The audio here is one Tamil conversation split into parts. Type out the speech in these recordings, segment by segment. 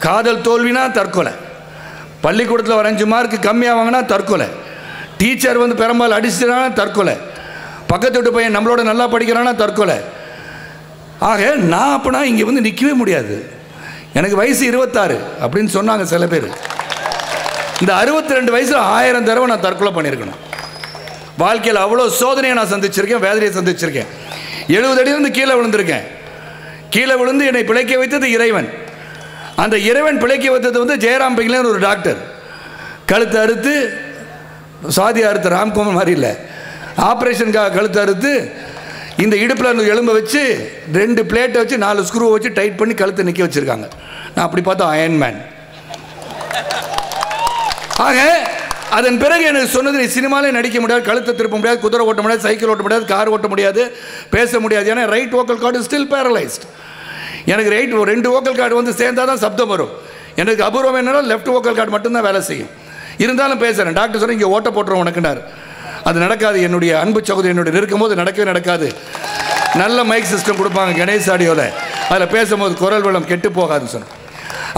காதல் தோல்வினா தற்கொலை, பள்ளிக்கூடத்தில் ஒரு 5 மார்க் கம்மியாக வாங்கினா தற்கொலை, டீச்சர் வந்து பெரும்பாலும் அடிச்சுனா தற்கொலை, பக்கத்து வீட்டு பையன் நம்மளோட நல்லா படிக்கிறானா தற்கொலை. ஆக நான் அப்போனா இங்கே வந்து நிற்கவே முடியாது. எனக்கு வயசு 26 அப்படின்னு சொன்னாங்க சில பேர். இந்த 62 வயசில் 1000 தடவை நான் தற்கொலை பண்ணியிருக்கணும். வாழ்க்கையில் அவ்வளோ சோதனையை நான் சந்திச்சிருக்கேன், வேதனையை சந்திச்சிருக்கேன். 70 அடியிலிருந்து கீழே விழுந்திருக்கேன். கீழே விழுந்து என்னை பிழைக்க வைத்தது இறைவன். அந்த இறைவன் பிழைக்க வைத்தது வந்து ஜெயராம் பிங்லேன்னு ஒரு டாக்டர். கழுத்தை அறுத்து, சாதி அறுத்து ராம்குமார் மாதிரி இல்லை, ஆப்ரேஷனுக்காக கழுத்தை அறுத்து இந்த இடுப்பில் எலும்பை வச்சு 2 பிளேட்டை வச்சு 4 ஸ்க்ரூவை வச்சு டைட் பண்ணி கழுத்தை நிற்க வச்சுருக்காங்க. நான் அப்படி பார்த்தா அயன்மேன். ஆக அதன் பிறகு எனக்கு சொன்னது, நீ சினிமாலே நடிக்க முடியாது, கழுத்தை திருப்ப முடியாது, குதிரை ஓட்ட முடியாது, சைக்கிள் ஓட்ட முடியாது, கார் ஓட்ட முடியாது, பேச முடியாது. ஏன்னா right vocal cord still paralysed. எனக்கு 2 வோக்கல் கார்டு வந்து சேர்ந்தால் தான் சப்தம் வரும். எனக்கு அபூர்வம் என்னன்னா லெஃப்ட் வோக்கல் கார்டு மட்டும்தான் வேலை செய்யும். இருந்தாலும் பேசுகிறேன். டாக்டர் சொன்னால் இங்கே ஓட்ட போட்டுருவோம் உனக்குனார். அது நடக்காது. என்னுடைய அன்பு சகோதரி என்னுடைய இருக்கும் போது நடக்கவே நடக்காது. நல்ல மைக் சிஸ்டம் கொடுப்பாங்க கணேஷ் ஆடியோவில், அதில் பேசும்போது குரல் வளம் கெட்டு போகாதுன்னு சொன்னேன்.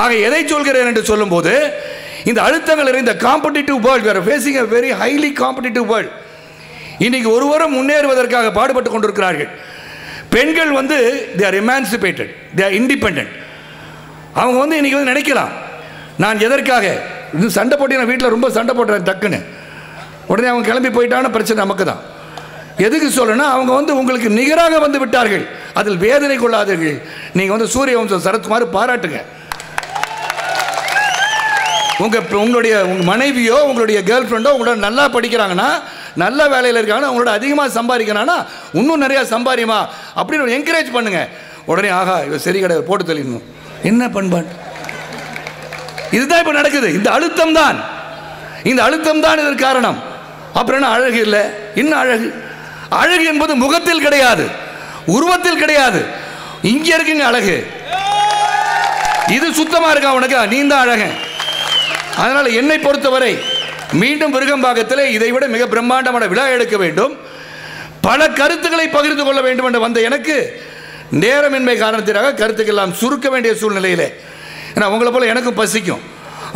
ஆக எதை சொல்கிறேன் என்று சொல்லும்போது, இந்த அழுத்தங்கள் நிறைந்த competitive world, we are facing a very highly competitive world. இன்னைக்கு ஒருவரும் முன்னேறுவதற்காக பாடுபட்டு கொண்டிருக்கிறார்கள். பெண்கள் வந்து they are emancipated, they are independent. அவங்க வந்து இன்னைக்கு வந்து நினைக்கலாம், நான் எதற்காக இது சண்டை போட்டு, நான் வீட்டில் ரொம்ப சண்டை போட்டுறேன் டக்குன்னு, உடனே அவங்க கிளம்பி போயிட்டான பிரச்சனை நமக்கு தான். எதுக்கு சொல்லணும்னா, அவங்க வந்து உங்களுக்கு நிகராக வந்து விட்டார்கள். அதில் வேதனை கொள்ளாதீர்கள். நீங்கள் வந்து சூரிய வம்சம் சரத்குமார் பாராட்டுங்க. உங்களுடைய மனைவியோ உங்களுடைய கேர்ள் ஃப்ரெண்டோ உங்களோட நல்லா படிக்கிறாங்கன்னா, நல்ல வேலையில் இருக்காங்கன்னா, உங்களோட அதிகமாக சம்பாதிக்கிறாங்கன்னா இன்னும் நிறையா சம்பாதிமா அப்படின்னு என்கரேஜ் பண்ணுங்க. உடனே ஆகா இவ சரி கிடையாது போட்டு தெளிக்கணும், என்ன பண்பாடு. இதுதான் இப்போ நடக்குது. இந்த அழுத்தம் தான், இந்த அழுத்தம் தான் இதற்கு காரணம். அப்புறம் என்ன அழகு இல்லை, என்ன அழகு? அழகு என்பது முகத்தில் கிடையாது, உருவத்தில் கிடையாது, இங்கே இருக்குங்க அழகு. இது சுத்தமாக இருக்கா உனக்கு, நீ தான் அழகு. அதனால் என்னை பொறுத்தவரை மீண்டும் விருகம்பாக்கத்தில் இதை விட மிக பிரம்மாண்டமான விழா எடுக்க வேண்டும், பல கருத்துக்களை பகிர்ந்து கொள்ள வேண்டும் என்று வந்த எனக்கு நேரமின்மை காரணத்திற்காக கருத்துக்கெல்லாம் சுருக்க வேண்டிய சூழ்நிலையில், ஏன்னா உங்களை போல் எனக்கும் பசிக்கும்.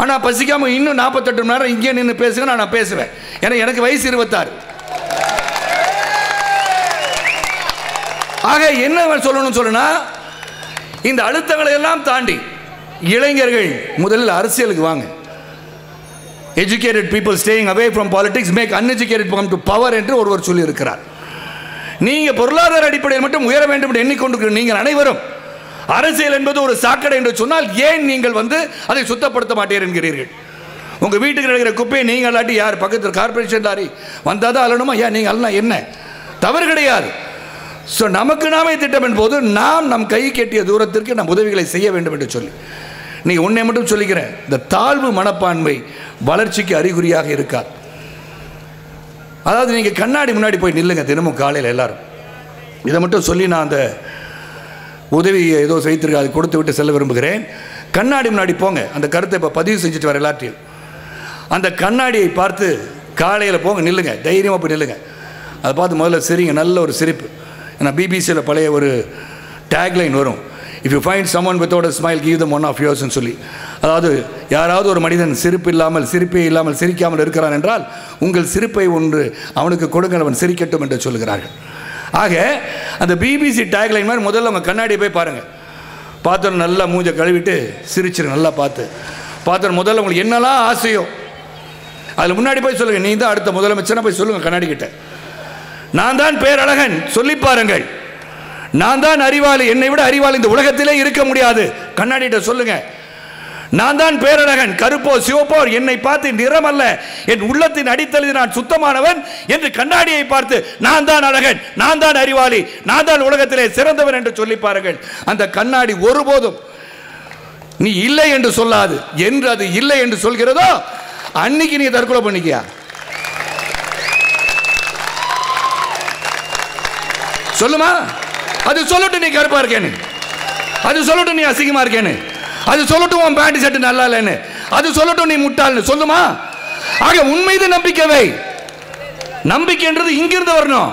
ஆனால் பசிக்காமல் இன்னும் 48 மணி நேரம் இங்கே நின்று பேசுங்க, நான் பேசுவேன். ஏன்னா எனக்கு வயசு 26. ஆக என்ன சொல்லணும்னு சொல்லுனா, இந்த அழுத்தங்களை எல்லாம் தாண்டி இளைஞர்கள் முதலில் அரசியலுக்கு வாங்க. Educated people staying away from politics make uneducated come to power என்று ஒருவர் சொல்லி இருக்கிறார். நீங்க பொருளாதார அடிப்படையில் மட்டும் உயர வேண்டும் என்று எண்ணிக்கொண்டிருக்கிற நீங்கள் அனைவரும் அரசியல் என்பது ஒரு சாக்கடை என்று சொன்னால் ஏன் நீங்கள் வந்து அதை சுத்தப்படுத்த மாட்டீர்கள் என்கிறீர்கள்? உங்க வீட்டுக்கு இருக்கிற குப்பையை நீங்கள் அல்லாட்டி யார், பக்கத்தில் கார்பரேஷன் லாரி வந்தால் தான் அள்ளணுமா? ஏன் நீங்கள் அல்லாம் என்ன தவறு கிடையாது. ஸோ நமக்கு நாமே திட்டம் என்போது நாம் நம் கை கெட்டிய தூரத்திற்கு நம் உதவிகளை செய்ய வேண்டும் என்று சொல்லி நீங்கள் உன்னை மட்டும் சொல்லிக்கிறேன். இந்த தாழ்வு மனப்பான்மை வளர்ச்சிக்கு அறிகுறியாக இருக்காது. அதாவது நீங்கள் கண்ணாடி முன்னாடி போய் நில்லுங்க தினமும் காலையில் எல்லாரும். இதை மட்டும் சொல்லி நான் அந்த உதவியை ஏதோ செய்திருக்க அதை கொடுத்து விட்டு செல்ல விரும்புகிறேன். கண்ணாடி முன்னாடி போங்க. அந்த கருத்தை இப்போ பதிவு செஞ்சுட்டு வர எல்லாத்தையும் அந்த கண்ணாடியை பார்த்து காலையில் போங்க, நில்லுங்க, தைரியமாக போய் நில்லுங்க. அதை பார்த்து முதல்ல சிரிங்க, நல்ல ஒரு சிரிப்பு. ஏன்னா பிபிசியில் பழைய ஒரு டேக்லைன் வரும், if you find someone without a smile give them one of யோர்ஸ்ன்னு சொல்லி. அதாவது யாராவது ஒரு மனிதன் சிரிப்பே இல்லாமல் சிரிக்காமல் இருக்கிறான் என்றால் உங்கள் சிரிப்பை ஒன்று அவனுக்கு கொடுங்கள், அவன் சிரிக்கட்டும் என்று சொல்கிறார்கள். ஆக அந்த பிபிசி டேக்லைன் மாதிரி முதல்ல உங்கள் கண்ணாடியை போய் பாருங்கள். பார்த்தோன்னு நல்லா மூஞ்சை கழுவிட்டு சிரிச்சிருங்க. நல்லா பார்த்தோன்னு முதல்ல உங்களுக்கு என்னெல்லாம் ஆசையோ அதில் முன்னாடி போய் சொல்லுங்கள், நீ தான் அடுத்த முதலமைச்சராக போய் சொல்லுங்கள் கண்ணாடி கிட்ட. நான் தான் பேரழகன் சொல்லி பாருங்கள், நான் தான் அறிவாளி, என்னை விட அறிவாளி இந்த உலகத்திலே இருக்க முடியாது கண்ணாடிட்ட சொல்லுங்க. நான் தான் பேரழகன், கருப்போ சிவப்போ என்னை பார்த்து நிறம் அல்ல, என் உள்ளத்தின் அடித்தளத்தில் நான் சுத்தமானவன் என்று கண்ணாடியை பார்த்து நான் தான் அழகன், நான் தான் அறிவாளி, நான் தான் உலகத்திலே சிறந்தவன் என்று சொல்லி பாருங்கள். அந்த கண்ணாடி ஒருபோதும் நீ இல்லை என்று சொல்லாது. என்று அது இல்லை என்று சொல்கிறதோ அன்னைக்கு நீ தற்கொலை பண்ணிக்கியா? சொல்லுமா? அது சொல்லட்டும் நீ கருப்பா இருக்கேன்னு, அது சொல்லட்டும் நீ அசிங்கமா இருக்கேன்னு, அது சொல்லட்டும் உன் பேண்ட் ஷர்ட் நல்லா இல்லைன்னு, அது சொல்லட்டும் நீ முட்டாள்னு சொல்லுமா? ஆக உண்மைது நம்பிக்கை. நம்பிக்கைன்றது இங்கிருந்து வரணும்.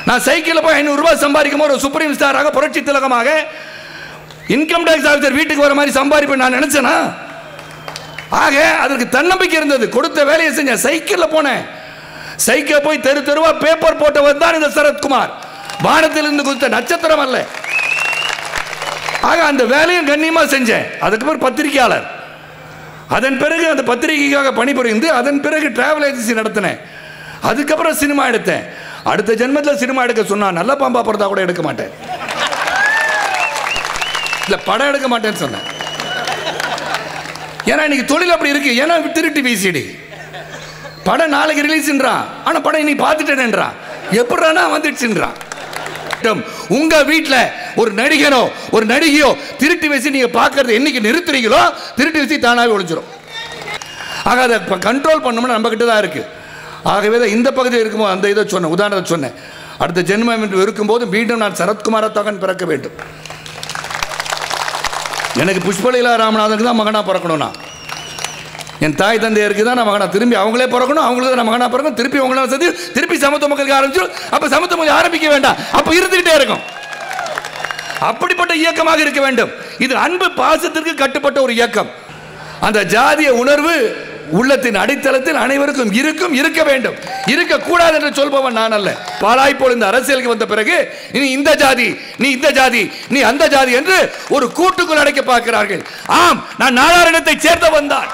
நான் சைக்கிளில் போய் 500 ரூபாய் சம்பாதிக்கும் ஒரு சுப்ரீம் ஸ்டாராக புரட்சி திலகமாக இன்கம் டேக்ஸ் ஆஃபீஸர் வீட்டுக்கு வர மாதிரி சம்பாதிப்பேன் நான் நினைச்சேனா? ஆக அதற்கு தன்னம்பிக்கை இருந்தது. கொடுத்த வேலையை செஞ்சேன். சைக்கிளில் போனேன். சைக்கிள் போய் தெரு தெருவா பேப்பர் போட்டவர் தான் இந்த சரத்குமார். வானத்திலிருந்து கொடுத்த நட்சத்திரம் அல்ல. ஆக அந்த வேலையும் கண்ணியமா செஞ்சேன். அதுக்கப்புறம் பத்திரிகையாளர். அதன் பிறகு அந்த பத்திரிகைக்காக பணிபுரிந்து அதன் பிறகு டிராவல் ஏஜென்சி நடத்தினேன். அதுக்கப்புறம் சினிமா எடுத்தேன். அடுத்த ஜென்மத்தில் சினிமா எடுக்க சொன்னா நல்ல பாம்பா பிறந்தா கூட எடுக்க மாட்டேன். இல்ல படம் எடுக்க மாட்டேன்னு சொன்னேன். ஏன்னா இன்னைக்கு தொழில் அப்படி இருக்கு. ஏன்னா திருட்டு விசிடி படம் நாளைக்கு ரிலீஸ்ன்றான். ஆனா படம் இன்னைக்கு பார்த்துட்டேன்ன்றான். எப்படினா வந்துடுச்சுன்றான். உங்க வீட்டில் ஒரு நடிகனோ ஒரு நடிகையோ திருட்டு விசி நீங்க பார்க்கறது என்னைக்கு நிறுத்துறீங்களோ திருட்டு விசி தானாவே ஒழிச்சிடும். ஆக அதை கண்ட்ரோல் பண்ணணும்னு நம்ம கிட்ட தான் இருக்கு. ஆகவே தான் இந்த பகுதியில் இருக்கும்போது அந்த இதை சொன்னேன், உதாரணத்தை சொன்னேன். அடுத்த ஜென்மம் என்று இருக்கும்போது மீண்டும் நான் சரத்குமாரத்தான் பிறக்க வேண்டும். எனக்கு புஷ்பலீலா ராமநாதனுக்கு தான் மகனா பிறக்கணும்னா, என் தாய் தந்தையருக்கு தான் நான் மகனா, திரும்பி அவங்களே பிறக்கணும், அவங்களுக்கு தான் நான் மகனா பிறக்கணும், திருப்பி அவங்களால சேர்த்து திருப்பி சமத்துவ மக்களுக்கு ஆரம்பிச்சிடும். அப்ப சமத்துவ மக்கள் ஆரம்பிக்க வேண்டாம், அப்ப இருந்துகிட்டே இருக்கும். அப்படிப்பட்ட இயக்கமாக இருக்க வேண்டும். இது அன்பு பாசத்திற்கு கட்டுப்பட்ட ஒரு இயக்கம். அந்த ஜாதிய உணர்வு உள்ளத்தின் அடித்தளத்தில் அனைவருக்கும் இருக்க வேண்டும். இருக்கக்கூடாது என்று சொல்பவன் நான் அல்ல. பாலாய் போல் இந்த அரசியலுக்கு வந்த பிறகு இனி இந்த ஜாதி, நீ இந்த ஜாதி, நீ அந்த ஜாதி என்று ஒரு கூட்டுக்குள் அடைக்க பார்க்கிறார்கள். ஆம், நான் நாடாரிடத்தை சேர்ந்தவன் தான்.